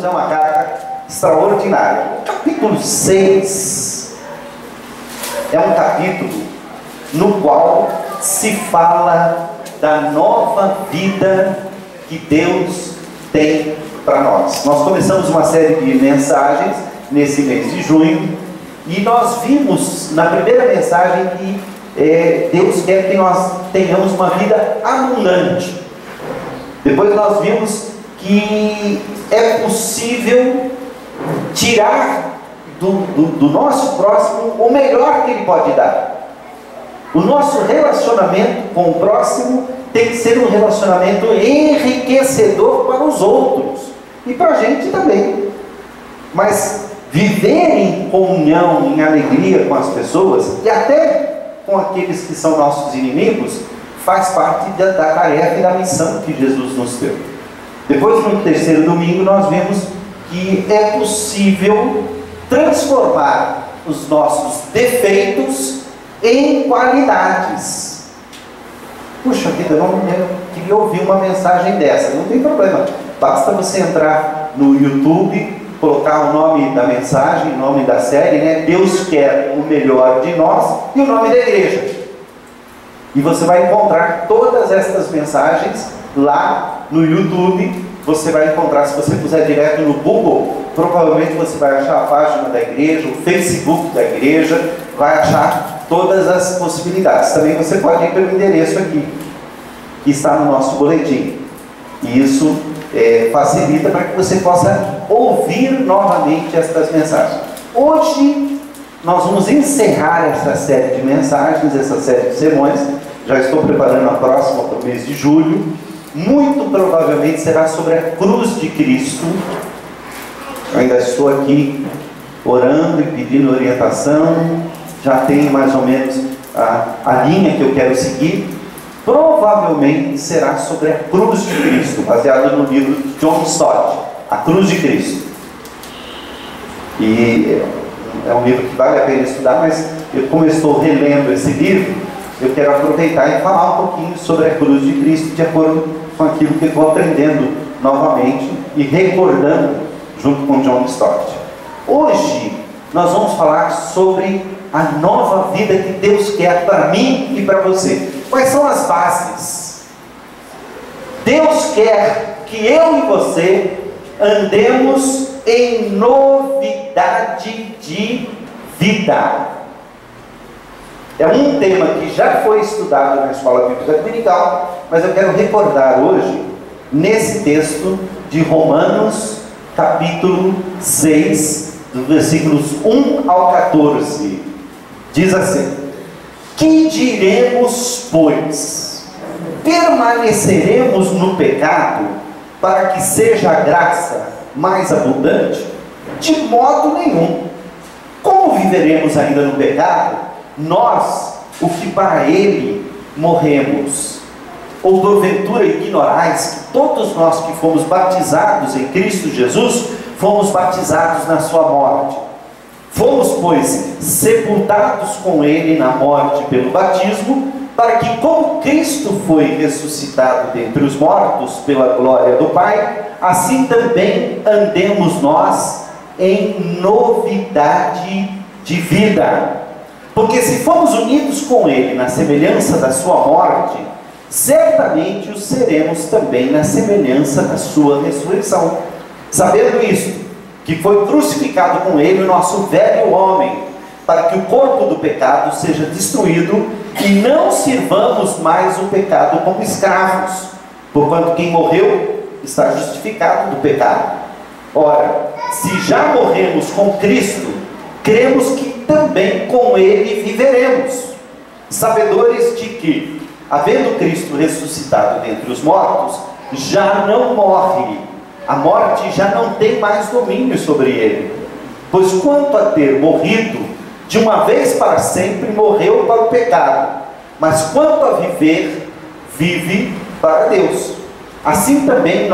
é uma carta extraordinária. O capítulo 6 é um capítulo no qual se fala da nova vida que Deus tem para nós. Nós começamos uma série de mensagens nesse mês de junho e nós vimos na primeira mensagem que Deus quer que nós tenhamos uma vida abundante. Depois nós vimos que é possível tirar do nosso próximo o melhor que ele pode dar. O nosso relacionamento com o próximo tem que ser um relacionamento enriquecedor para os outros e para a gente também. Mas viver em comunhão, em alegria com as pessoas e até com aqueles que são nossos inimigos faz parte da tarefa e da missão que Jesus nos deu. Depois, no terceiro domingo, nós vimos que é possível transformar os nossos defeitos em qualidades. Puxa vida, eu queria ouvir uma mensagem dessa. Não tem problema, basta você entrar no YouTube, colocar o nome da mensagem, o nome da série, né? Deus quer o melhor de nós, e o nome da igreja. E você vai encontrar todas estas mensagens lá no YouTube. Você vai encontrar, se você puser direto no Google, provavelmente você vai achar a página da igreja, o Facebook da igreja, vai achar todas as possibilidades. Também você pode ir pelo endereço aqui, que está no nosso boletim. E isso facilita para que você possa ouvir novamente estas mensagens. Hoje nós vamos encerrar essa série de mensagens, essa série de sermões. Já estou preparando a próxima para o mês de julho. Muito provavelmente será sobre a cruz de Cristo. Eu ainda estou aqui orando e pedindo orientação. Já tenho mais ou menos a linha que eu quero seguir. Provavelmente será sobre a cruz de Cristo, baseado no livro de John Stott, A Cruz de Cristo. E é um livro que vale a pena estudar, mas como eu estou relendo esse livro, eu quero aproveitar e falar um pouquinho sobre a cruz de Cristo, de acordo com aquilo que eu estou aprendendo novamente e recordando junto com John Stott. Hoje nós vamos falar sobre a nova vida que Deus quer para mim e para você. Quais são as bases? Deus quer que eu e você andemos em novidade de vida. É um tema que já foi estudado na Escola Bíblica Dominical, mas eu quero recordar hoje, nesse texto de Romanos, capítulo 6, dos versículos 1 ao 14. Diz assim: que diremos, pois? Permaneceremos no pecado para que seja a graça mais abundante? De modo nenhum. Como viveremos ainda no pecado, nós, o que para ele morremos? Ou porventura ignorais que todos nós que fomos batizados em Cristo Jesus, fomos batizados na sua morte? Fomos, pois, sepultados com ele na morte pelo batismo, para que, como Cristo foi ressuscitado dentre os mortos pela glória do Pai, assim também andemos nós em novidade de vida. Porque se fomos unidos com ele na semelhança da sua morte, certamente o seremos também na semelhança da sua ressurreição. Sabendo isto, que foi crucificado com ele o nosso velho homem, para que o corpo do pecado seja destruído e não sirvamos mais o pecado como escravos, porquanto quem morreu está justificado do pecado. Ora, se já morremos com Cristo, cremos que também com ele viveremos, sabedores de que, havendo Cristo ressuscitado dentre os mortos, já não morre. A morte já não tem mais domínio sobre ele. Pois quanto a ter morrido, de uma vez para sempre morreu para o pecado, mas quanto a viver, vive para Deus. Assim também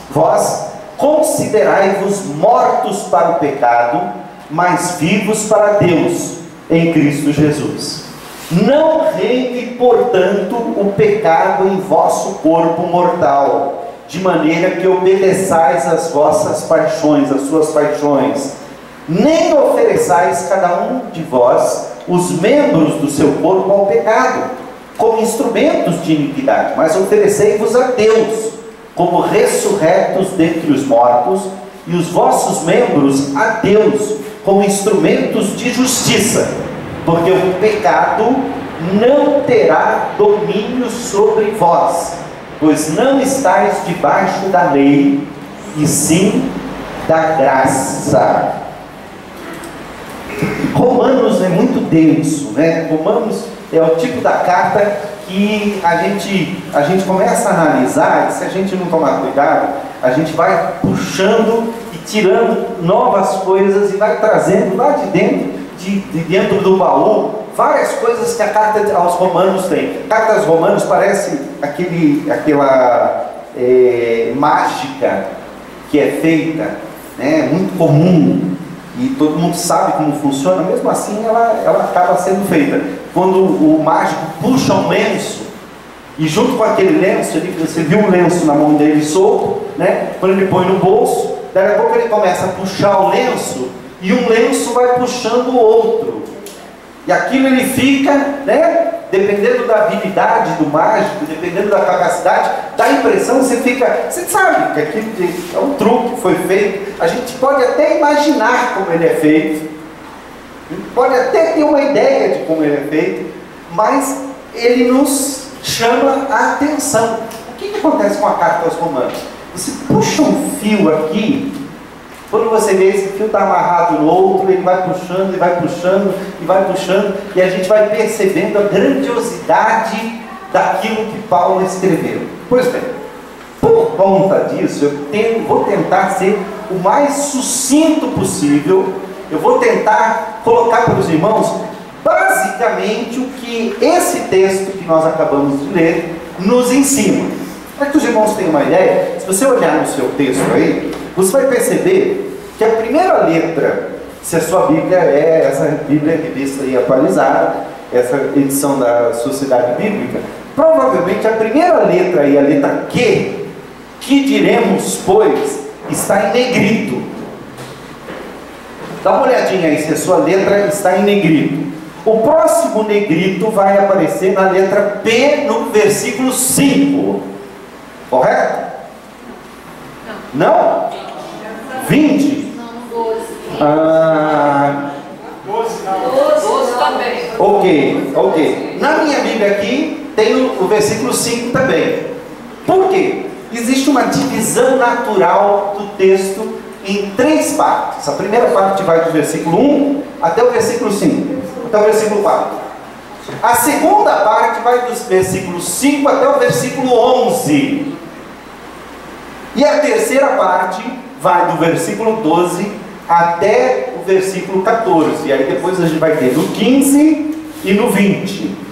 vós considerai-vos mortos para o pecado, mas vivos para Deus em Cristo Jesus. Não reine, portanto, o pecado em vosso corpo mortal, de maneira que obedeçais às vossas paixões, às suas paixões. Nem ofereçais cada um de vós os membros do seu corpo ao pecado, como instrumentos de iniquidade, mas oferecei-vos a Deus, como ressurretos dentre os mortos, e os vossos membros a Deus, como instrumentos de justiça, porque o pecado não terá domínio sobre vós, pois não estáis debaixo da lei, e sim da graça. Romanos é muito denso, né? Romanos é o tipo da carta que a gente começa a analisar, e se a gente não tomar cuidado, a gente vai puxando e tirando novas coisas e vai trazendo lá de dentro do baú várias coisas que a carta aos Romanos tem. A carta aos Romanos parece aquela mágica que é feita, né, muito comum, e todo mundo sabe como funciona. Mesmo assim ela acaba sendo feita. Quando o mágico puxa um lenço, e junto com aquele lenço, você viu um lenço na mão dele solto, né? Quando ele põe no bolso, daqui a pouco ele começa a puxar o lenço, e um lenço vai puxando o outro, e aquilo ele fica, né? Dependendo da habilidade do mágico, dependendo da capacidade, dá a impressão, você sabe que aquilo é um truque que foi feito. A gente pode até imaginar como ele é feito, a gente pode até ter uma ideia de como ele é feito, mas ele nos chama a atenção. O que acontece com a carta aos Romanos? Você puxa um fio aqui, quando você vê esse fio está amarrado no outro, ele vai puxando, e vai puxando, e vai puxando, e a gente vai percebendo a grandiosidade daquilo que Paulo escreveu. Pois bem, por conta disso, vou tentar ser o mais sucinto possível. Eu vou tentar colocar para os irmãos basicamente o que esse texto que nós acabamos de ler nos ensina. Para que os irmãos tenham uma ideia, se você olhar no seu texto aí, você vai perceber que a primeira letra, se a sua Bíblia é essa Bíblia revista e atualizada, essa edição da Sociedade Bíblica, provavelmente a primeira letra aí, a letra Q, que diremos, pois, está em negrito. Dá uma olhadinha aí se a sua letra está em negrito. O próximo negrito vai aparecer na letra P no versículo 5. Correto? Não? 20? Não, 12. 12 também. Ok. Na minha Bíblia aqui tem o versículo 5 também. Por quê? Existe uma divisão natural do texto em 3 partes. A primeira parte vai do versículo 1 até o versículo 5, até o versículo 4. A segunda parte vai dos versículos 5 até o versículo 11. E a terceira parte vai do versículo 12 até o versículo 14. E aí depois a gente vai ter no 15 e no 20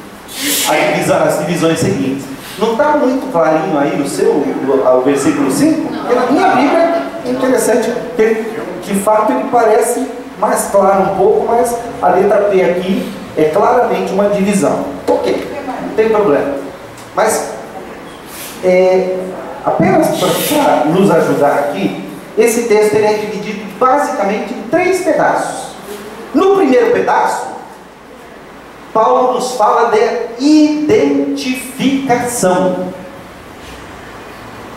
as divisões seguintes. Não está muito clarinho aí o versículo 5? Porque na minha Bíblia é interessante, porque de fato ele parece mais claro um pouco, mas a letra P aqui é claramente uma divisão. Ok, não tem problema. Mas apenas para nos ajudar aqui, esse texto ele é dividido basicamente em 3 pedaços. No primeiro pedaço, Paulo nos fala de identificação.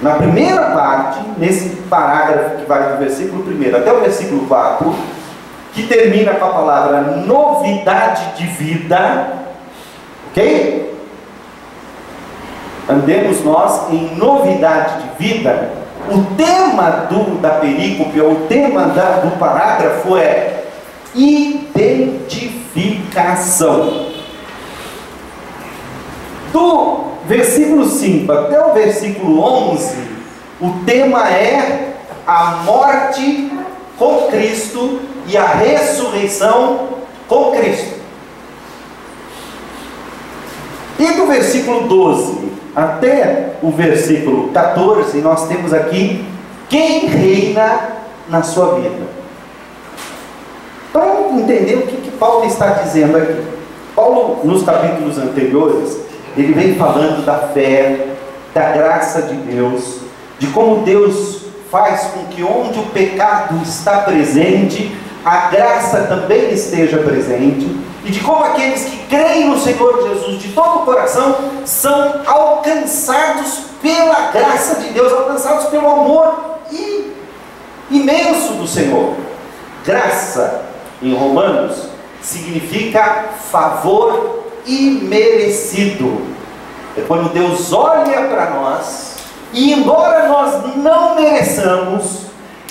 Na primeira parte, nesse parágrafo que vai do versículo 1 até o versículo 4, que termina com a palavra novidade de vida, ok? Andemos nós em novidade de vida. O tema da perícope, ou o tema do parágrafo é identificação. Do versículo 5 até o versículo 11, o tema é a morte com Cristo e a ressurreição com Cristo. E do versículo 12 até o versículo 14, nós temos aqui quem reina na sua vida. Para entender o que Paulo está dizendo aqui. Paulo, nos capítulos anteriores, ele vem falando da fé, da graça de Deus, de como Deus faz com que onde o pecado está presente, a graça também esteja presente, e de como aqueles que creem no Senhor Jesus de todo o coração são alcançados pela graça de Deus, alcançados pelo amor imenso do Senhor. Graça, em Romanos, significa favor imerecido. É quando Deus olha para nós, e embora nós não mereçamos,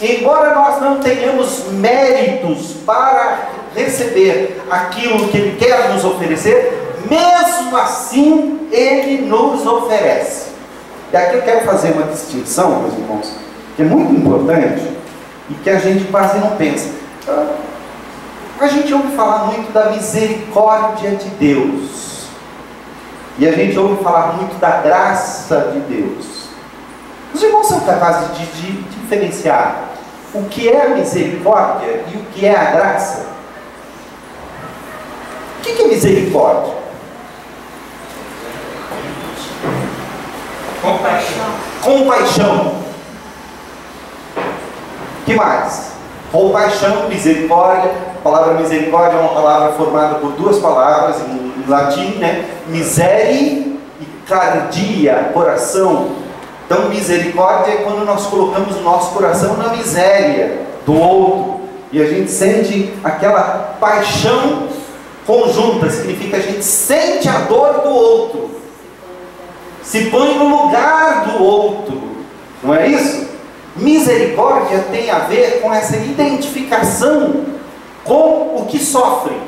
embora nós não tenhamos méritos para receber aquilo que Ele quer nos oferecer, mesmo assim Ele nos oferece. E aqui eu quero fazer uma distinção, meus irmãos, que é muito importante e que a gente quase não pensa. A gente ouve falar muito da misericórdia de Deus, e a gente ouve falar muito da graça de Deus. Os irmãos são capazes de diferenciar o que é a misericórdia e o que é a graça? O que é misericórdia? Compaixão. O que mais? Compaixão, misericórdia. A palavra misericórdia é uma palavra formada por duas palavras em latim, né? Miseri e cardia, coração. Então, misericórdia é quando nós colocamos o nosso coração na miséria do outro, e a gente sente aquela paixão conjunta, significa a gente sente a dor do outro, se põe no lugar do outro, não é isso? Misericórdia tem a ver com essa identificação com o que sofre.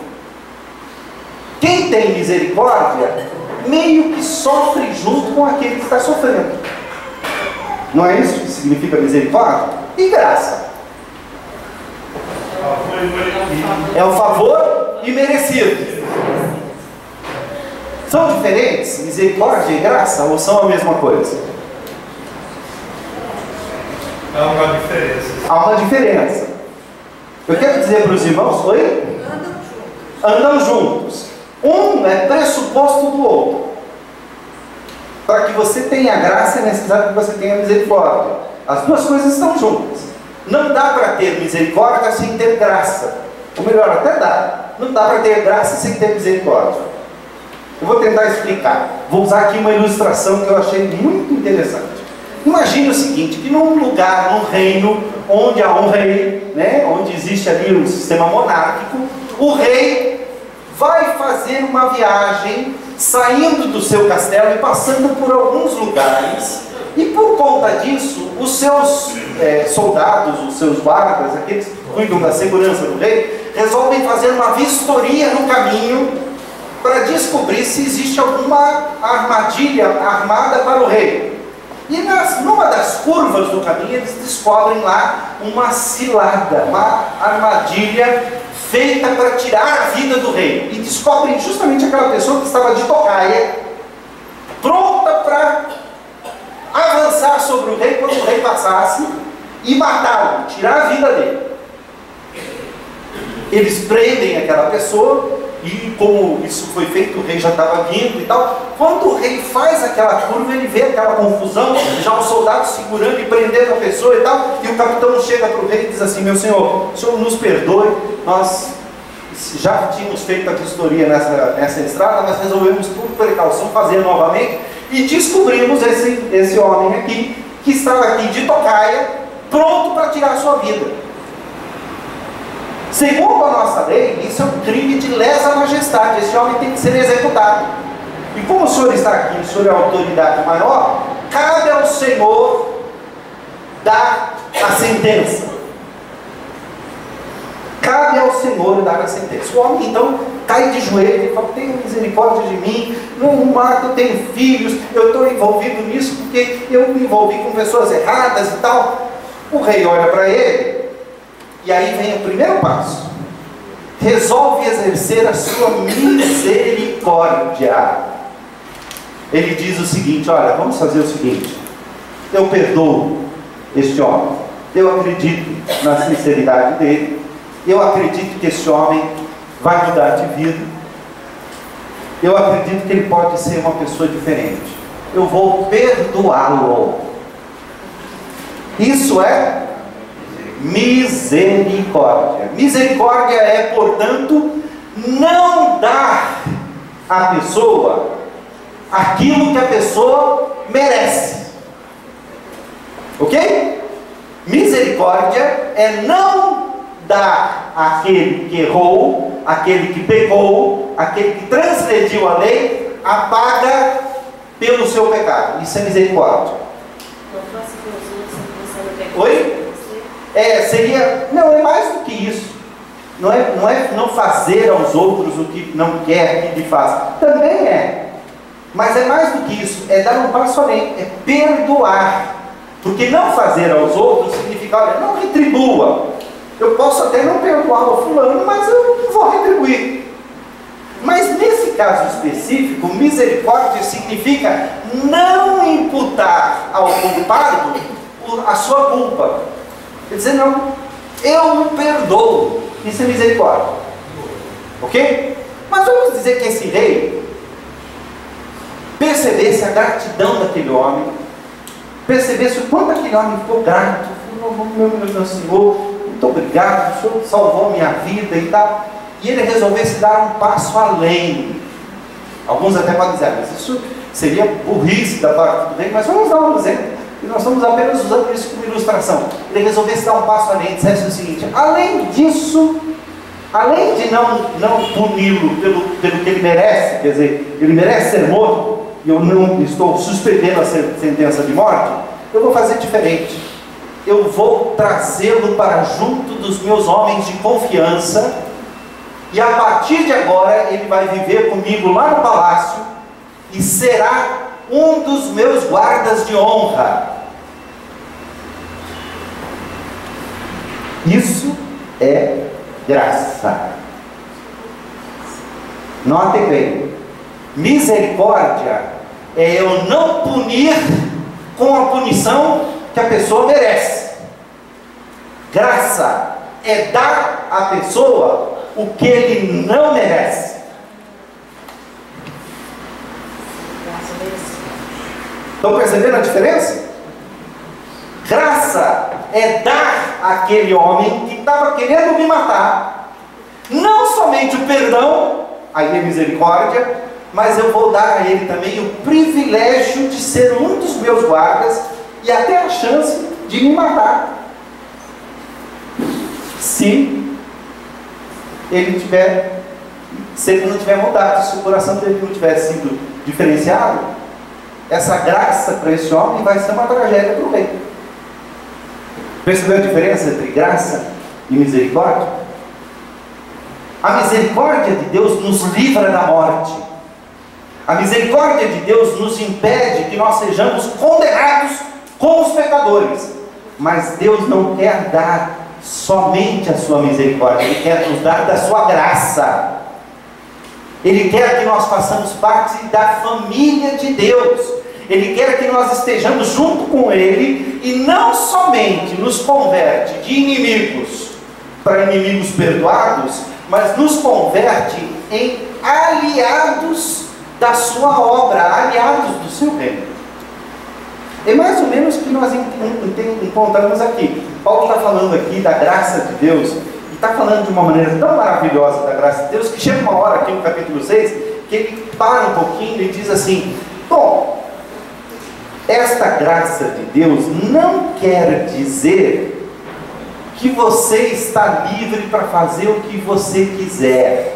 Quem tem misericórdia, meio que sofre junto com aquele que está sofrendo. Não é isso que significa misericórdia? E graça? É o favor imerecido. São diferentes, misericórdia e graça, ou são a mesma coisa? Há uma diferença. Há uma diferença. Eu quero dizer para os irmãos, oi? Andam juntos. Um é pressuposto do outro. Para que você tenha graça, é necessário que você tenha misericórdia. As duas coisas estão juntas. Não dá para ter misericórdia sem ter graça. Ou melhor, até dá. Não dá para ter graça sem ter misericórdia. Eu vou tentar explicar. Vou usar aqui uma ilustração que eu achei muito interessante. Imagine o seguinte, que num lugar, num reino, onde há um rei, né, onde existe ali o sistema monárquico, o rei vai fazer uma viagem, saindo do seu castelo e passando por alguns lugares, e por conta disso, os seus soldados, os seus guardas, aqueles que cuidam da segurança do rei, resolvem fazer uma vistoria no caminho para descobrir se existe alguma armadilha armada para o rei. E numa das curvas do caminho, eles descobrem lá uma cilada, uma armadilha feita para tirar a vida do rei. E descobrem justamente aquela pessoa que estava de tocaia, pronta para avançar sobre o rei quando o rei passasse e matá-lo, tirar a vida dele. Eles prendem aquela pessoa, e como isso foi feito, o rei já estava vindo e tal. Quando o rei faz aquela curva, ele vê aquela confusão, já os soldados segurando e prendendo a pessoa e tal, e o capitão chega para o rei e diz assim: meu senhor, o senhor nos perdoe, nós já tínhamos feito a vistoria nessa estrada, mas resolvemos por precaução fazer novamente, e descobrimos esse homem aqui, que estava aqui de tocaia, pronto para tirar a sua vida. Segundo a nossa lei, isso é um crime de lesa majestade. Esse homem tem que ser executado. E como o senhor está aqui, o senhor é a autoridade maior, cabe ao Senhor dar a sentença. Cabe ao Senhor dar a sentença. O homem então cai de joelho e fala: tenha misericórdia de mim, não mato, eu tenho filhos, eu estou envolvido nisso porque eu me envolvi com pessoas erradas e tal. O rei olha para ele, e aí vem o primeiro passo. Resolve exercer a sua misericórdia. Ele diz o seguinte: olha, vamos fazer o seguinte, eu perdoo este homem, eu acredito na sinceridade dele, eu acredito que esse homem vai mudar de vida, eu acredito que ele pode ser uma pessoa diferente, eu vou perdoá-lo. Isso é misericórdia. Misericórdia é, portanto, não dar à pessoa aquilo que a pessoa merece. Ok? Misericórdia é não dar àquele que errou, àquele que pecou, àquele que transgrediu a lei, a paga pelo seu pecado. Isso é misericórdia. Não faça com os outros sem pensar no pecado. Oi? Seria... Não, é mais do que isso. Não é não fazer aos outros o que não quer que lhe faça. Também é. Mas é mais do que isso. É dar um passo além. É perdoar. Porque não fazer aos outros significa, olha, não retribua. Eu posso até não perdoar o fulano, mas eu vou retribuir. Mas nesse caso específico, misericórdia significa não imputar ao culpado a sua culpa. Quer dizer, não, eu o perdoo. Isso é misericórdia. Ok? Mas vamos dizer que esse rei percebesse a gratidão daquele homem, percebesse o quanto aquele homem ficou grato. Meu Senhor, muito obrigado, o Senhor salvou minha vida e tal. E ele resolvesse dar um passo além. Alguns até podem dizer, mas isso seria burrice da parte do rei, mas vamos dar um exemplo. E nós estamos apenas usando isso como ilustração. Ele resolvesse dar um passo além, dissesse o seguinte: além disso, além de não puni-lo pelo que ele merece, quer dizer, ele merece ser morto, e eu não estou suspendendo a sentença de morte, eu vou fazer diferente. Eu vou trazê-lo para junto dos meus homens de confiança, e a partir de agora ele vai viver comigo lá no palácio e será um dos meus guardas de honra. Isso é graça. Notem bem, misericórdia é eu não punir com a punição que a pessoa merece. Graça é dar à pessoa o que ele não merece. Estão percebendo a diferença? Graça é dar àquele homem que estava querendo me matar, não somente o perdão, aí é misericórdia, mas eu vou dar a ele também o privilégio de ser um dos meus guardas e até a chance de me matar, se ele não tiver mudado, se o coração dele não tiver sido diferenciado. Essa graça para esse homem vai ser uma tragédia para o rei. Percebeu a diferença entre graça e misericórdia? A misericórdia de Deus nos livra da morte. A misericórdia de Deus nos impede que nós sejamos condenados com os pecadores. Mas Deus não quer dar somente a sua misericórdia, Ele quer nos dar da sua graça. Ele quer que nós façamos parte da família de Deus. Ele quer que nós estejamos junto com Ele e não somente nos converte de inimigos para inimigos perdoados, mas nos converte em aliados da sua obra, aliados do seu reino. É mais ou menos o que nós encontramos aqui. Paulo está falando aqui da graça de Deus, e está falando de uma maneira tão maravilhosa da graça de Deus, que chega uma hora aqui no capítulo 6, que ele para um pouquinho e diz assim: bom, esta graça de Deus não quer dizer que você está livre para fazer o que você quiser.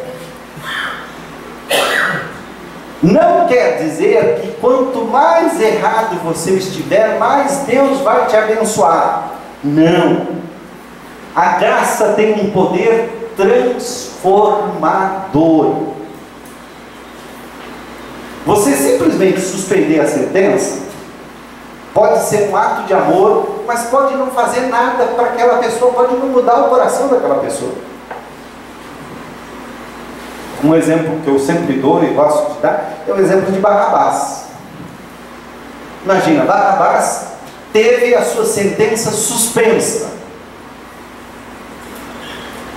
Não quer dizer que quanto mais errado você estiver, mais Deus vai te abençoar. Não. A graça tem um poder transformador. Você simplesmente suspender a sentença pode ser um ato de amor, mas pode não fazer nada para aquela pessoa, pode não mudar o coração daquela pessoa. Um exemplo que eu sempre dou e gosto de dar é o exemplo de Barrabás. Imagina, Barrabás teve a sua sentença suspensa.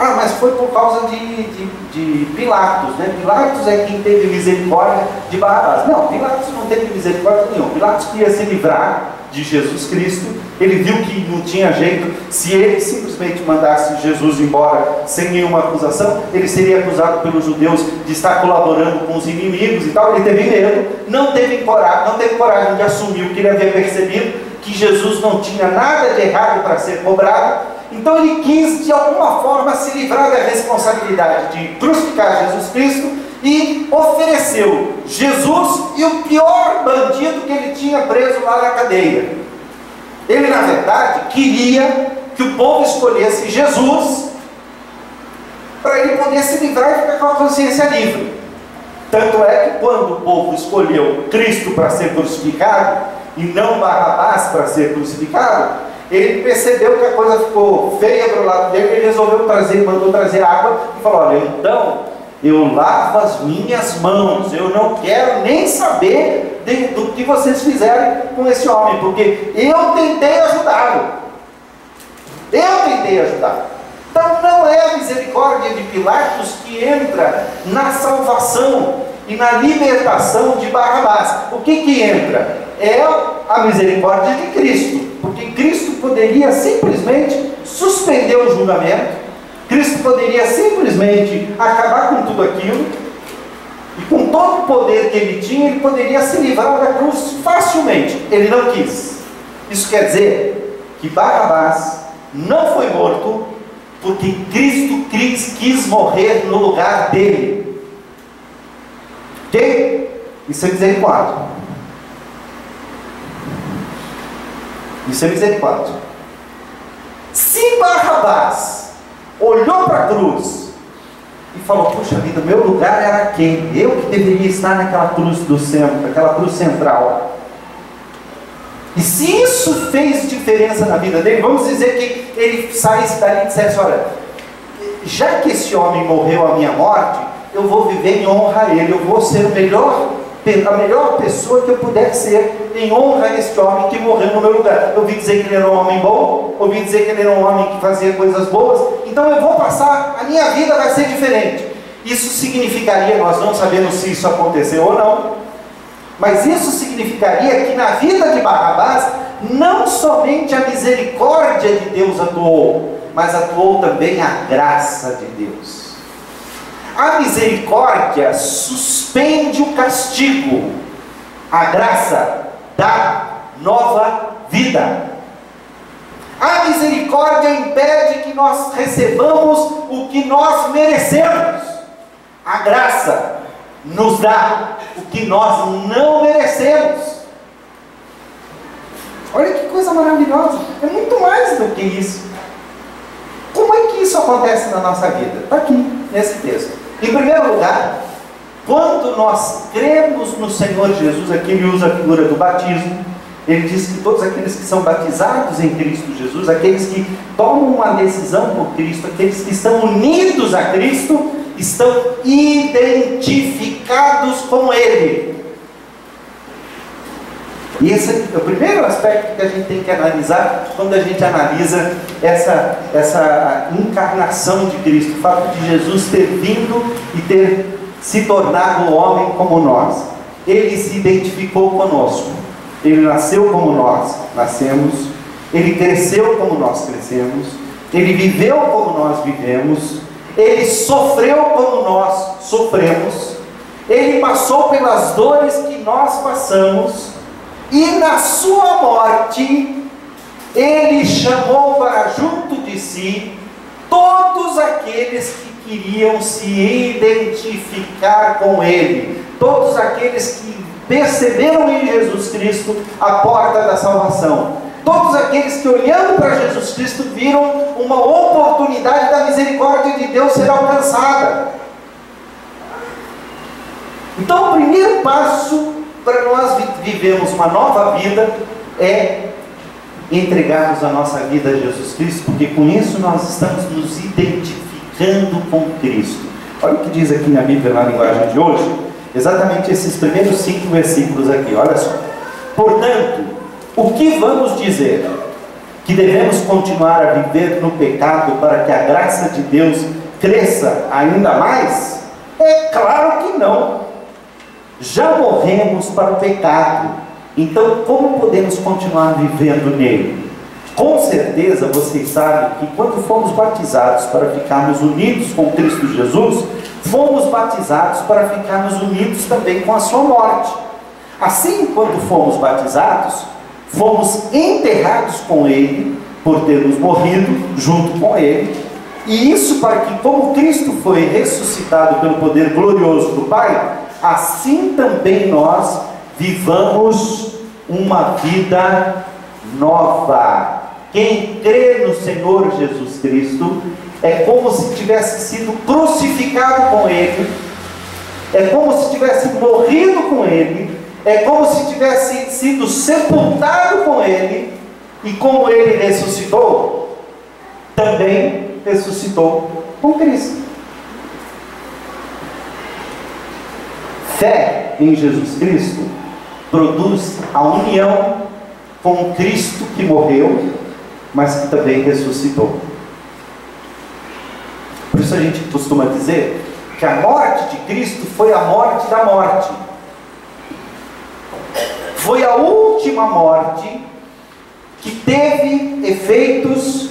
Ah, mas foi por causa de Pilatos, né? Pilatos é quem teve misericórdia de Barrabás. Não, Pilatos não teve misericórdia nenhuma. Pilatos queria se livrar de Jesus Cristo. Ele viu que não tinha jeito, se ele simplesmente mandasse Jesus embora sem nenhuma acusação, ele seria acusado pelos judeus de estar colaborando com os inimigos e tal. Ele teve medo, não teve coragem de assumir o que ele havia percebido, que Jesus não tinha nada de errado para ser cobrado. Então ele quis de alguma forma se livrar da responsabilidade de crucificar Jesus Cristo e ofereceu Jesus e o pior bandido que ele tinha preso lá na cadeia. Ele, na verdade, queria que o povo escolhesse Jesus para ele poder se livrar e ficar com a consciência livre. Tanto é que quando o povo escolheu Cristo para ser crucificado e não Barrabás para ser crucificado, ele percebeu que a coisa ficou feia para o lado dele. Ele resolveu mandou trazer água e falou: olha, então eu lavo as minhas mãos, eu não quero nem saber do que vocês fizerem com esse homem, porque eu tentei ajudá-lo. Então não é a misericórdia de Pilatos que entra na salvação e na libertação de Barrabás. O que entra? É a misericórdia de Cristo, porque Cristo poderia simplesmente suspender o julgamento. Cristo poderia simplesmente acabar com tudo aquilo, e com todo o poder que ele tinha, ele poderia se livrar da cruz facilmente. Ele não quis. Isso quer dizer que Barrabás não foi morto porque Cristo quis morrer no lugar dele. Ok? Isso é misericórdia. Isso é misericórdia. Se Barrabás olhou para a cruz e falou: puxa vida, meu lugar era aquele, eu que deveria estar naquela cruz do centro, aquela cruz central. E se isso fez diferença na vida dele, vamos dizer que ele saísse dali e dissesse: olha, já que esse homem morreu a minha morte, eu vou viver em honra a ele, eu vou ser a melhor pessoa que eu puder ser em honra a este homem que morreu no meu lugar. Eu ouvi dizer que ele era um homem bom, ouvi dizer que ele era um homem que fazia coisas boas, então eu vou passar, a minha vida vai ser diferente. Isso significaria, nós não sabemos se isso aconteceu ou não, mas isso significaria que na vida de Barrabás, não somente a misericórdia de Deus atuou, mas atuou também a graça de Deus. A misericórdia suspende o castigo, a graça dá nova vida. A misericórdia impede que nós recebamos o que nós merecemos. A graça nos dá o que nós não merecemos. Olha que coisa maravilhosa, é muito mais do que isso. Como é que isso acontece na nossa vida? Está aqui, nesse texto. Em primeiro lugar, quando nós cremos no Senhor Jesus, aqui ele usa a figura do batismo. Ele diz que todos aqueles que são batizados em Cristo Jesus, aqueles que tomam uma decisão por Cristo, aqueles que estão unidos a Cristo, estão identificados com Ele. E esse é o primeiro aspecto que a gente tem que analisar quando a gente analisa essa encarnação de Cristo, o fato de Jesus ter vindo e ter se tornado um homem como nós. Ele se identificou conosco, ele nasceu como nós nascemos, ele cresceu como nós crescemos, ele viveu como nós vivemos, ele sofreu como nós sofremos, ele passou pelas dores que nós passamos, e na sua morte, ele chamou para junto de si todos aqueles que queriam se identificar com ele, todos aqueles que perceberam em Jesus Cristo a porta da salvação, todos aqueles que, olhando para Jesus Cristo, viram uma oportunidade da misericórdia de Deus ser alcançada. Então, o primeiro passo para nós vivermos uma nova vida é entregarmos a nossa vida a Jesus Cristo, porque com isso nós estamos nos identificando com Cristo. Olha o que diz aqui na Bíblia, na linguagem de hoje, exatamente esses primeiros 5 versículos aqui, olha só. Portanto, o que vamos dizer? Que devemos continuar a viver no pecado para que a graça de Deus cresça ainda mais? É claro que não. Já morremos para o pecado Então, como podemos continuar vivendo nele? Com certeza vocês sabem que quando fomos batizados para ficarmos unidos com Cristo Jesus, fomos batizados para ficarmos unidos também com a sua morte. Assim, quando fomos batizados, fomos enterrados com Ele, por termos morrido junto com Ele, e isso para que, como Cristo foi ressuscitado pelo poder glorioso do Pai, assim também nós vivamos uma vida nova. Quem crê no Senhor Jesus Cristo é como se tivesse sido crucificado com Ele, é como se tivesse morrido com Ele, é como se tivesse sido sepultado com Ele, e como Ele ressuscitou, também ressuscitou com Cristo. Fé em Jesus Cristo produz a união com Cristo que morreu, mas que também ressuscitou. Por isso a gente costuma dizer que a morte de Cristo foi a morte da morte. Foi a última morte que teve efeitos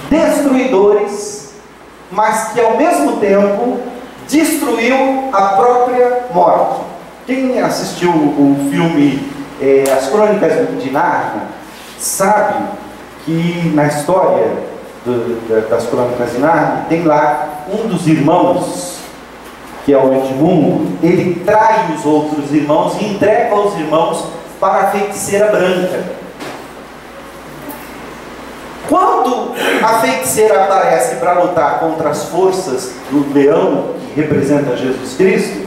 destruidores, mas que ao mesmo tempo destruiu a própria morte. Quem assistiu o filme As Crônicas de Nárnia sabe que na história das Crônicas de Nárnia tem lá um dos irmãos, que é o Edmundo. Ele trai os outros irmãos e entrega os irmãos para a feiticeira branca. Quando a feiticeira aparece para lutar contra as forças do leão, que representa Jesus Cristo,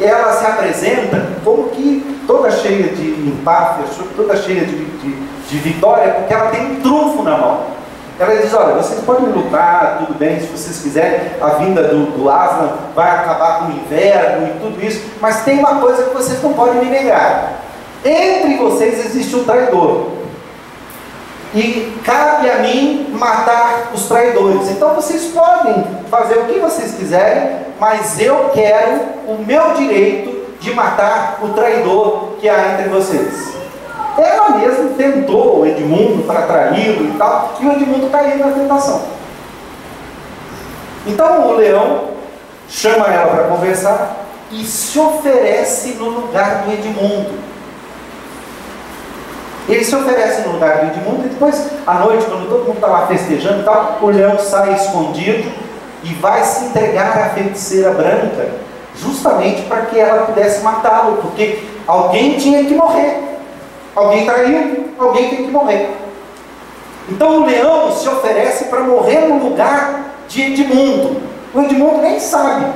ela se apresenta como que toda cheia de empáfia, toda cheia de vitória, porque ela tem um trunfo na mão. Ela diz: olha, vocês podem lutar, tudo bem, se vocês quiserem, a vinda do Aslan vai acabar com o inverno e tudo isso, mas tem uma coisa que vocês não podem me negar: entre vocês existe um traidor, e cabe a mim matar os traidores. Então vocês podem fazer o que vocês quiserem, mas eu quero o meu direito de matar o traidor que há entre vocês. Ela mesma tentou o Edmundo para traí-lo e tal, e o Edmundo caiu na tentação. Então o leão chama ela para conversar e se oferece no lugar do Edmundo. Ele se oferece no lugar do Edmundo, e depois, à noite, quando todo mundo está lá festejando e tal, o leão sai escondido e vai se entregar à feiticeira branca, justamente para que ela pudesse matá-lo, porque alguém tinha que morrer. Alguém traiu, alguém tem que morrer. Então o leão se oferece para morrer no lugar de Edmundo. O Edmundo nem sabe.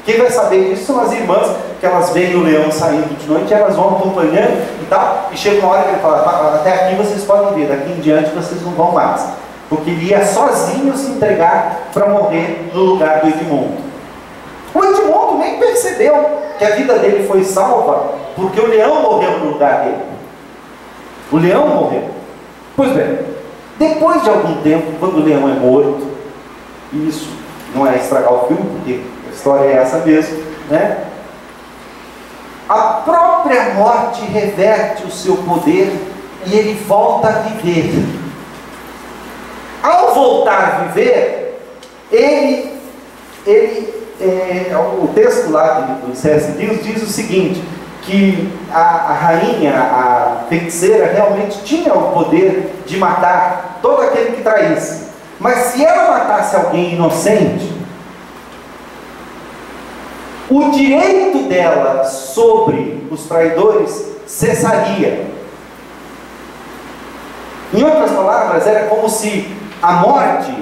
Quem vai saber disso são as irmãs, que elas veem o leão saindo de noite, e elas vão acompanhando e tal, e chega uma hora que ele fala: até aqui vocês podem ver, daqui em diante vocês não vão mais. Porque ele ia sozinho se entregar para morrer no lugar do Edmundo. O Edmundo nem percebeu que a vida dele foi salva, porque o leão morreu no lugar dele. O leão morreu. Pois bem, depois de algum tempo, quando o leão é morto, e isso não é estragar o filme, porque a história é essa mesmo, né? A própria morte reverte o seu poder e ele volta a viver. Ao voltar a viver, o texto lá do C.S. Lewis diz o seguinte: que a rainha, a feiticeira, realmente tinha o poder de matar todo aquele que traísse. Mas se ela matasse alguém inocente, o direito dela sobre os traidores cessaria. Em outras palavras, era como se a morte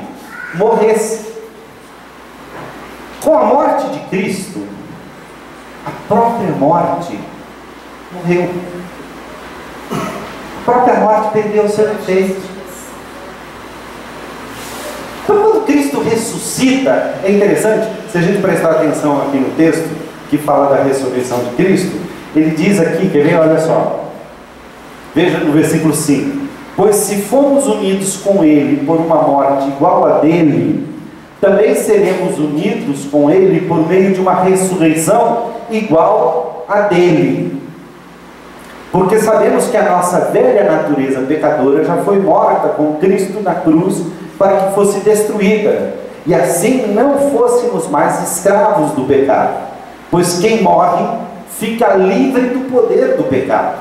morresse. Com a morte de Cristo, a própria morte morreu. A própria morte perdeu o seu efeito. Então, quando Cristo ressuscita, é interessante, se a gente prestar atenção aqui no texto, que fala da ressurreição de Cristo, ele diz aqui, quer ver? Olha só, veja no versículo 5: pois se fomos unidos com Ele por uma morte igual a dele, também seremos unidos com Ele por meio de uma ressurreição igual a dele. Porque sabemos que a nossa velha natureza pecadora já foi morta com Cristo na cruz para que fosse destruída, e assim não fôssemos mais escravos do pecado, pois quem morre fica livre do poder do pecado.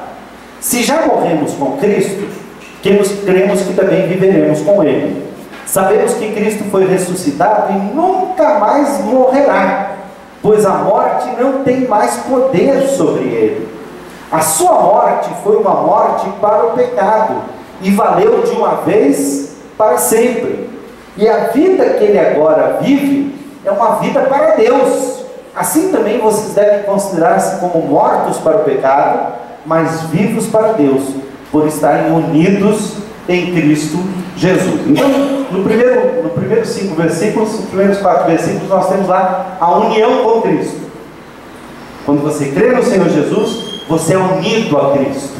Se já morremos com Cristo, cremos que também viveremos com Ele. Sabemos que Cristo foi ressuscitado e nunca mais morrerá, pois a morte não tem mais poder sobre Ele. A sua morte foi uma morte para o pecado, e valeu de uma vez para sempre. E a vida que Ele agora vive é uma vida para Deus. Assim também vocês devem considerar-se como mortos para o pecado, mas vivos para Deus, por estarem unidos em Cristo Jesus. Então, no primeiro 5 versículos, nos primeiros 4 versículos, nós temos lá a união com Cristo. Quando você crê no Senhor Jesus, você é unido a Cristo.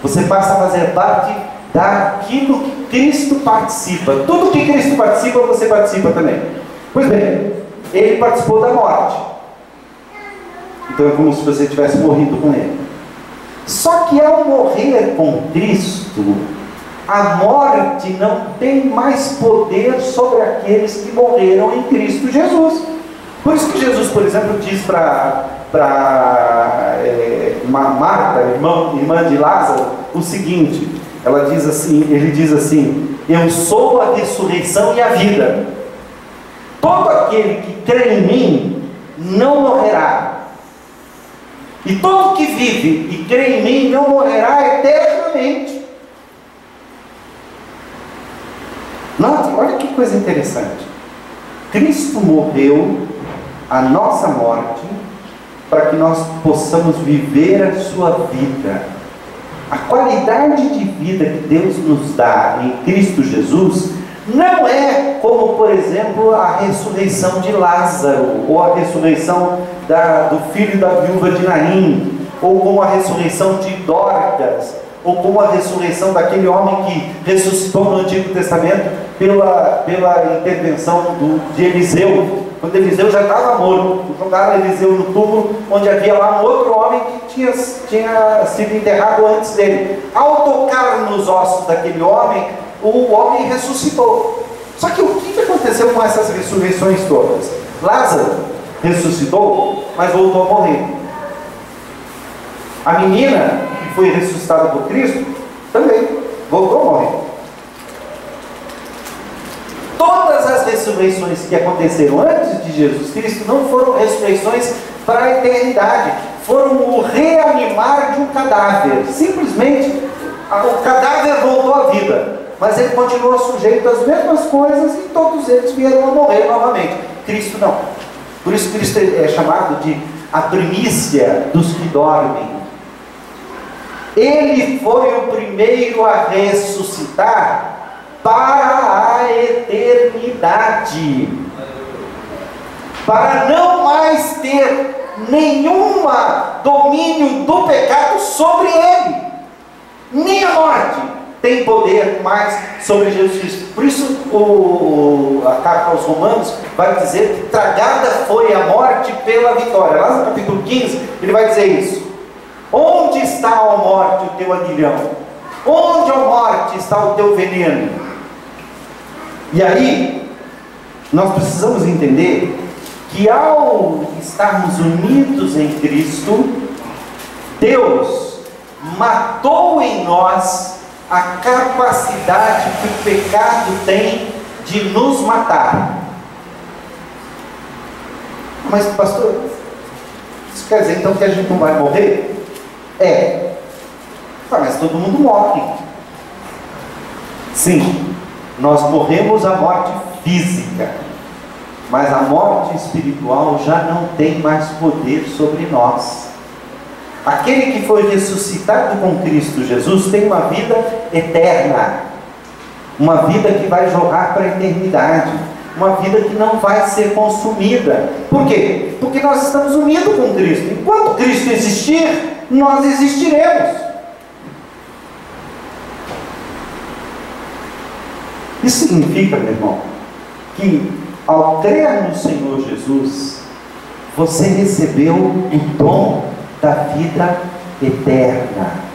Você passa a fazer parte daquilo que Cristo participa. Tudo que Cristo participa, você participa também. Pois bem, Ele participou da morte. Então é como se você tivesse morrido com Ele. Só que ao morrer com Cristo, a morte não tem mais poder sobre aqueles que morreram em Cristo Jesus. Por isso que Jesus, por exemplo, diz para Marta, irmã de Lázaro, o seguinte: ele diz assim: eu sou a ressurreição e a vida. Todo aquele que crê em mim não morrerá. E todo que vive e crê em mim não morrerá eternamente. Note, olha que coisa interessante. Cristo morreu a nossa morte para que nós possamos viver a sua vida. A qualidade de vida que Deus nos dá em Cristo Jesus não é como, por exemplo, a ressurreição de Lázaro, ou a ressurreição do filho da viúva de Naim, ou como a ressurreição de Dorcas, ou como a ressurreição daquele homem que ressuscitou no Antigo Testamento pela intervenção de Eliseu. Quando Eliseu já estava morto, jogaram Eliseu no túmulo, onde havia lá um outro homem que tinha sido enterrado antes dele. Ao tocar nos ossos daquele homem, o homem ressuscitou. Só que o que aconteceu com essas ressurreições todas? Lázaro ressuscitou, mas voltou a morrer. A menina que foi ressuscitada por Cristo também voltou a morrer. Todas as ressurreições que aconteceram antes de Jesus Cristo não foram ressurreições para a eternidade, foram o reanimar de um cadáver. Simplesmente o cadáver voltou à vida, mas ele continuou sujeito às mesmas coisas e todos eles vieram a morrer novamente. Cristo não. Por isso Cristo é chamado de a primícia dos que dormem. Ele foi o primeiro a ressuscitar para a eternidade, para não mais ter nenhum domínio do pecado sobre ele. Nem a morte tem poder mais sobre Jesus Cristo. Por isso a carta aos Romanos vai dizer que tragada foi a morte pela vitória. Lá no capítulo 15 ele vai dizer isso. Onde está, ó morte, o teu aguilhão? Onde, ó morte, está o teu veneno? E aí nós precisamos entender que ao estarmos unidos em Cristo, Deus matou em nós a capacidade que o pecado tem de nos matar. Mas pastor, isso quer dizer então que a gente não vai morrer? Mas todo mundo morre. Sim, nós morremos a morte física, mas a morte espiritual já não tem mais poder sobre nós. Aquele que foi ressuscitado com Cristo Jesus tem uma vida eterna, uma vida que vai jorrar para a eternidade, uma vida que não vai ser consumida. Por quê? Porque nós estamos unidos com Cristo. Enquanto Cristo existir, nós existiremos. Isso significa, meu irmão, que ao crer no Senhor Jesus, você recebeu o dom da vida eterna.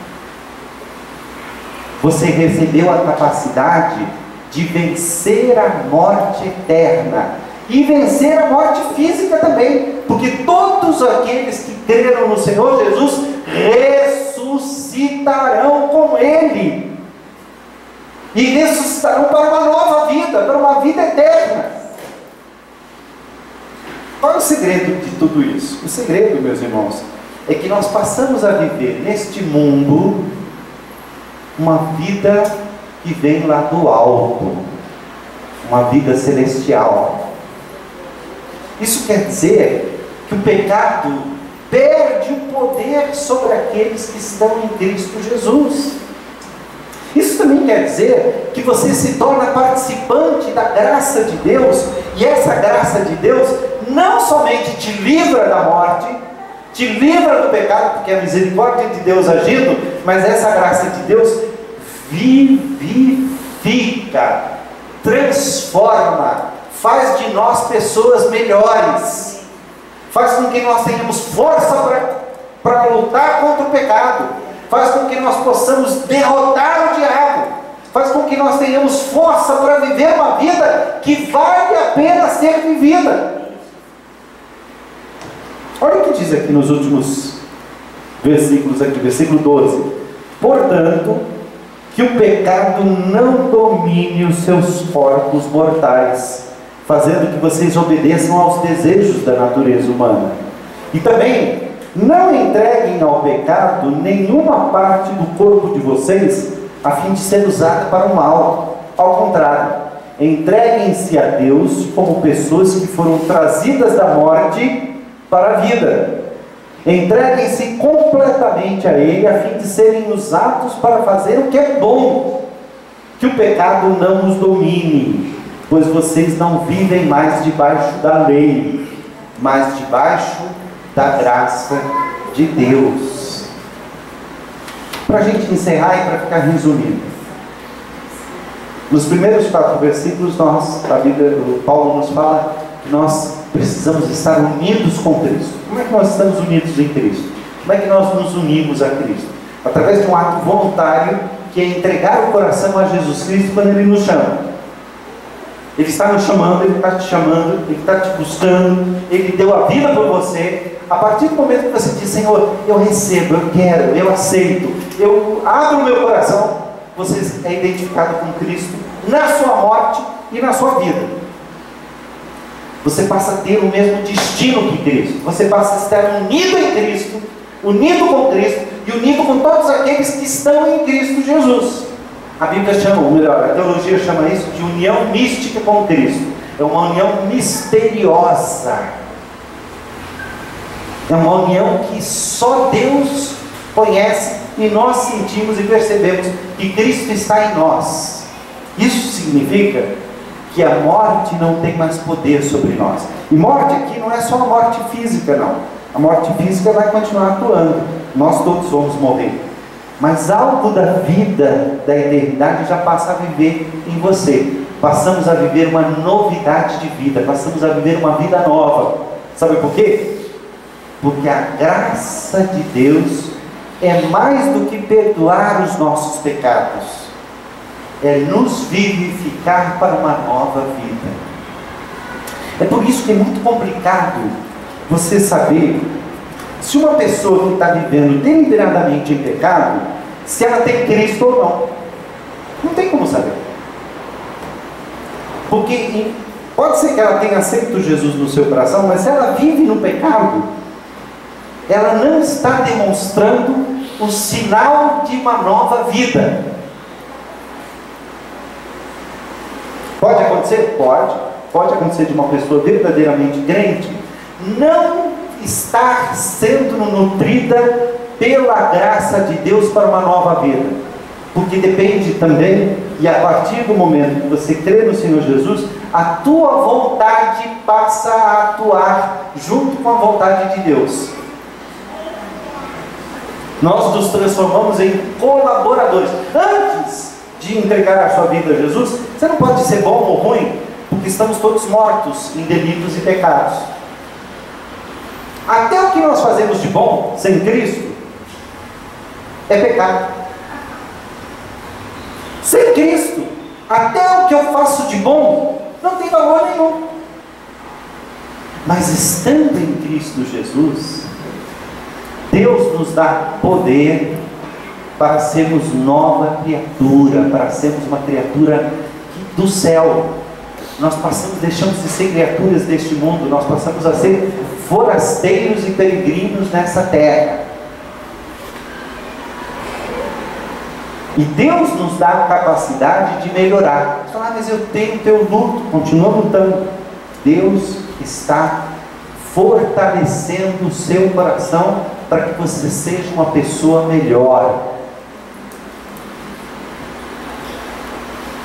Você recebeu a capacidade de vencer a morte eterna e vencer a morte física também, porque todos aqueles que creram no Senhor Jesus ressuscitarão com Ele e ressuscitarão para uma nova vida, para uma vida eterna. Qual é o segredo de tudo isso? O segredo, meus irmãos, é que nós passamos a viver neste mundo uma vida que vem lá do alto, uma vida celestial. Isso quer dizer que o pecado perde o poder sobre aqueles que estão em Cristo Jesus. Isso também quer dizer que você se torna participante da graça de Deus, e essa graça de Deus não somente te livra da morte, te livra do pecado, porque é a misericórdia de Deus agindo, mas essa graça de Deus vivifica, transforma, faz de nós pessoas melhores, faz com que nós tenhamos força para lutar contra o pecado, faz com que nós possamos derrotar o diabo, faz com que nós tenhamos força para viver uma vida que vale a pena ser vivida. Olha o que diz aqui nos últimos versículos, aqui, versículo 12: portanto, que o pecado não domine os seus corpos mortais, fazendo que vocês obedeçam aos desejos da natureza humana. E também, não entreguem ao pecado nenhuma parte do corpo de vocês, a fim de ser usada para o mal. Ao contrário, entreguem-se a Deus como pessoas que foram trazidas da morte para a vida. Entreguem-se completamente a Ele, a fim de serem usados para fazer o que é bom. Que o pecado não os domine, pois vocês não vivem mais debaixo da lei, mas debaixo da graça de Deus. Para a gente encerrar e para ficar resumido, nos primeiros 4 versículos, Paulo nos fala que nós precisamos estar unidos com Cristo. Como é que nós estamos unidos em Cristo? Como é que nós nos unimos a Cristo? Através de um ato voluntário, que é entregar o coração a Jesus Cristo quando Ele nos chama. Ele está nos chamando, Ele está te chamando, Ele está te buscando, Ele deu a vida por você. A partir do momento que você diz: Senhor, eu recebo, eu quero, eu aceito, eu abro o meu coração, você é identificado com Cristo na sua morte e na sua vida. Você passa a ter o mesmo destino que Cristo. Você passa a estar unido em Cristo, unido com Cristo e unido com todos aqueles que estão em Cristo Jesus. A Bíblia chama, ou melhor, a teologia chama isso de união mística com Cristo. É uma união misteriosa. É uma união que só Deus conhece e nós sentimos e percebemos que Cristo está em nós. Isso significa que a morte não tem mais poder sobre nós. E morte aqui não é só a morte física, não. A morte física vai continuar atuando. Nós todos vamos morrer. Mas algo da vida, da eternidade, já passa a viver em você. Passamos a viver uma novidade de vida. Passamos a viver uma vida nova. Sabe por quê? Porque a graça de Deus é mais do que perdoar os nossos pecados. É nos vivificar para uma nova vida. É por isso que é muito complicado você saber se uma pessoa que está vivendo deliberadamente em pecado, se ela tem Cristo ou não. Não tem como saber. Porque pode ser que ela tenha aceito Jesus no seu coração, mas se ela vive no pecado, ela não está demonstrando o sinal de uma nova vida. Pode acontecer? Pode. Pode acontecer de uma pessoa verdadeiramente crente não estar sendo nutrida pela graça de Deus para uma nova vida. Porque depende também, e a partir do momento que você crê no Senhor Jesus, a tua vontade passa a atuar junto com a vontade de Deus. Nós nos transformamos em colaboradores. Antes de entregar a sua vida a Jesus, você não pode ser bom ou ruim, porque estamos todos mortos em delitos e pecados. Até o que nós fazemos de bom sem Cristo é pecado. Sem Cristo, até o que eu faço de bom não tem valor nenhum. Mas estando em Cristo Jesus, Deus nos dá poder para sermos nova criatura, para sermos uma criatura do céu. Nós deixamos de ser criaturas deste mundo, nós passamos a ser forasteiros e peregrinos nessa terra. E Deus nos dá a capacidade de melhorar. Você fala, mas eu luto, continua lutando. Deus está fortalecendo o seu coração para que você seja uma pessoa melhor.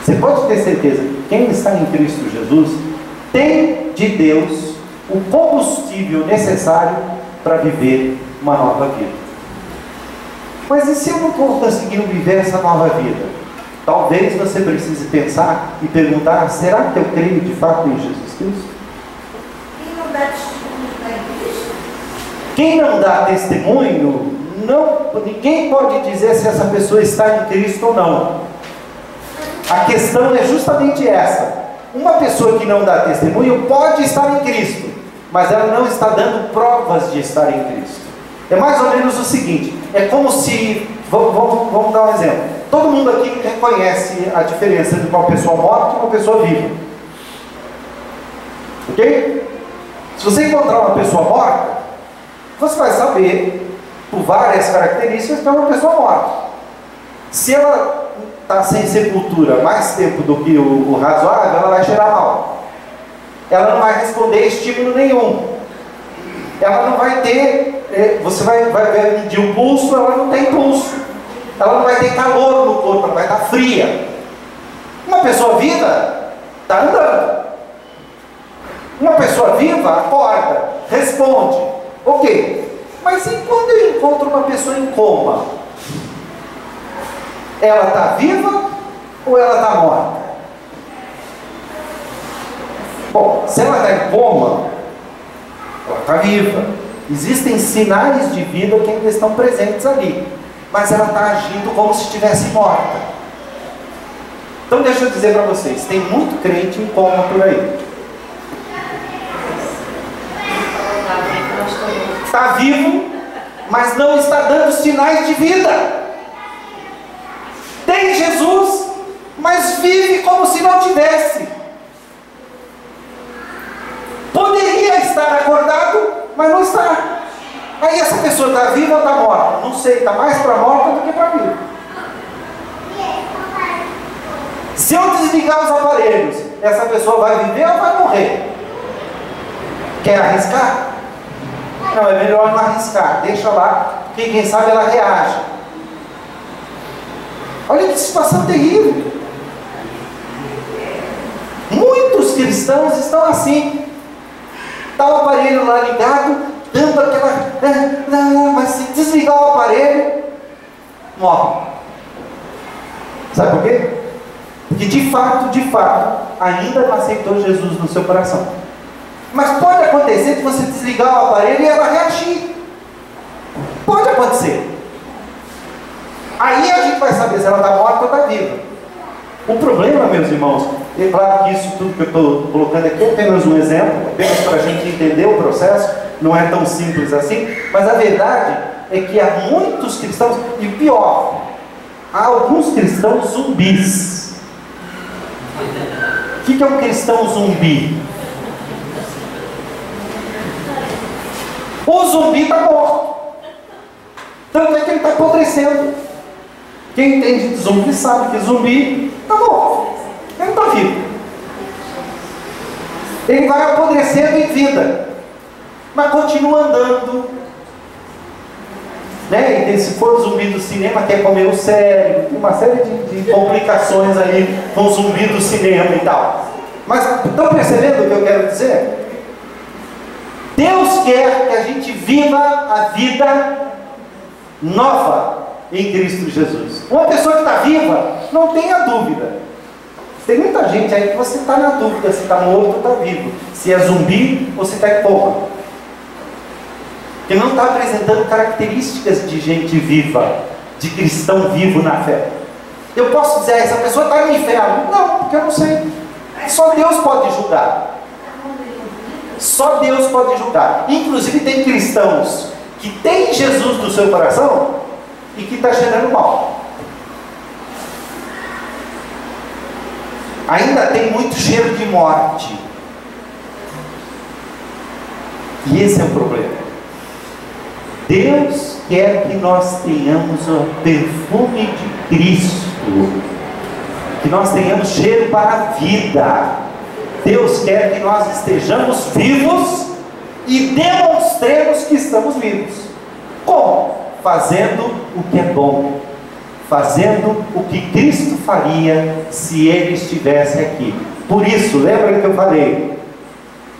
Você pode ter certeza que quem está em Cristo Jesus tem de Deus o combustível necessário para viver uma nova vida. Mas e se eu não estou conseguindo viver essa nova vida? Talvez você precise pensar e perguntar, será que eu creio de fato em Jesus Cristo? Quem não dá testemunho, ninguém pode dizer se essa pessoa está em Cristo ou não. A questão é justamente essa. Uma pessoa que não dá testemunho pode estar em Cristo, mas ela não está dando provas de estar em Cristo. É mais ou menos o seguinte, é como se, vamos dar um exemplo. Todo mundo aqui reconhece a diferença entre uma pessoa morta e uma pessoa viva. Ok? Se você encontrar uma pessoa morta, você vai saber, por várias características, que é uma pessoa morta. Se ela está sem sepultura mais tempo do que o razoável, ela vai cheirar mal. Ela não vai responder estímulo nenhum. Ela não vai ter, você vai medir o pulso, ela não tem pulso. Ela não vai ter calor no corpo, ela vai estar fria. Uma pessoa viva está andando. Uma pessoa viva acorda, responde. Ok, mas e quando eu encontro uma pessoa em coma? Ela está viva ou ela está morta? Bom, se ela está em coma, ela está viva. Existem sinais de vida que ainda estão presentes ali, mas ela está agindo como se estivesse morta. Então deixa eu dizer para vocês, tem muito crente em coma por aí. Está vivo, mas não está dando sinais de vida. Tem Jesus, mas vive como se não tivesse. Poderia estar acordado, mas não está. Aí essa pessoa está viva ou está morta? Não sei, está mais para morta do que para viva. Se eu desligar os aparelhos, essa pessoa vai viver ou vai morrer? Quer arriscar? Não, é melhor não arriscar, deixa lá, porque quem sabe ela reage. Olha que situação terrível. Muitos cristãos estão assim. Está o aparelho lá ligado, dando aquela... mas se desligar o aparelho, morre. Sabe por quê? Porque de fato, ainda não aceitou Jesus no seu coração. Mas pode acontecer de você desligar o aparelho e ela reagir. Pode acontecer. Aí a gente vai saber se ela está morta ou está viva. O problema, meus irmãos, é claro que isso tudo que eu estou colocando aqui é apenas um exemplo, apenas para a gente entender o processo, não é tão simples assim, mas a verdade é que há muitos cristãos, e pior, há alguns cristãos zumbis. O que é um cristão zumbi? O zumbi está morto. Tanto é que ele está apodrecendo. Quem entende de zumbi sabe que zumbi está morto. Ele não está vivo. Ele vai apodrecendo em vida, mas continua andando. Né? E se for zumbi do cinema, quer comer o cérebro. Tem uma série de complicações aí com o zumbi do cinema e tal. Mas estão percebendo o que eu quero dizer? Deus quer que a gente viva a vida nova em Cristo Jesus. Uma pessoa que está viva, não tenha dúvida. Tem muita gente aí que você está na dúvida se está morto ou está vivo, se é zumbi ou se está em coma. Ele não está apresentando características de gente viva. de cristão vivo na fé. Eu posso dizer, essa pessoa está no inferno? Não, porque eu não sei. Só Deus pode julgar. Só Deus pode julgar. Inclusive tem cristãos que têm Jesus no seu coração e que está cheirando mal. Ainda tem muito cheiro de morte. E esse é o problema. Deus quer que nós tenhamos o perfume de Cristo, que nós tenhamos cheiro para a vida. Deus quer que nós estejamos vivos e demonstremos que estamos vivos. Como? Fazendo o que é bom, fazendo o que Cristo faria se Ele estivesse aqui. Por isso, lembra que eu falei?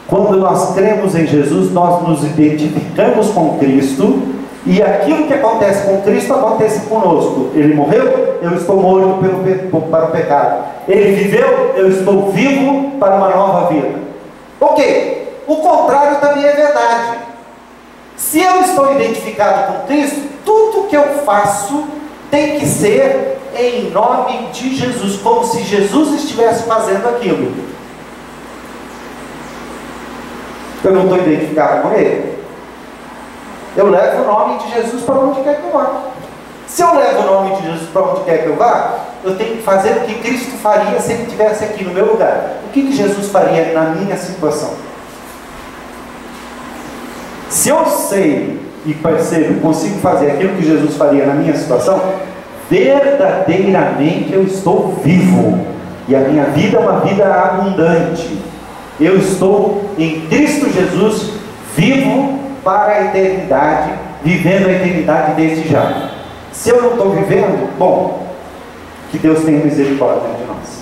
Quando nós cremos em Jesus, nós nos identificamos com Cristo, e aquilo que acontece com Cristo acontece conosco. Ele morreu, eu estou morto para o pecado. Ele viveu, eu estou vivo para uma nova vida. Ok, o contrário também é verdade. Se eu estou identificado com Cristo, tudo que eu faço tem que ser em nome de Jesus, como se Jesus estivesse fazendo aquilo. Eu não estou identificado com Ele, eu levo o nome de Jesus para onde quer que eu vá. Se eu levo o nome de Jesus para onde quer que eu vá, eu tenho que fazer o que Cristo faria se Ele estivesse aqui no meu lugar. O que Jesus faria na minha situação? Se eu sei e percebo, consigo fazer aquilo que Jesus faria na minha situação, verdadeiramente eu estou vivo, e a minha vida é uma vida abundante. Eu estou em Cristo Jesus, vivo para a eternidade, vivendo a eternidade desde já. Se eu não estou vivendo, bom, que Deus tenha misericórdia de nós.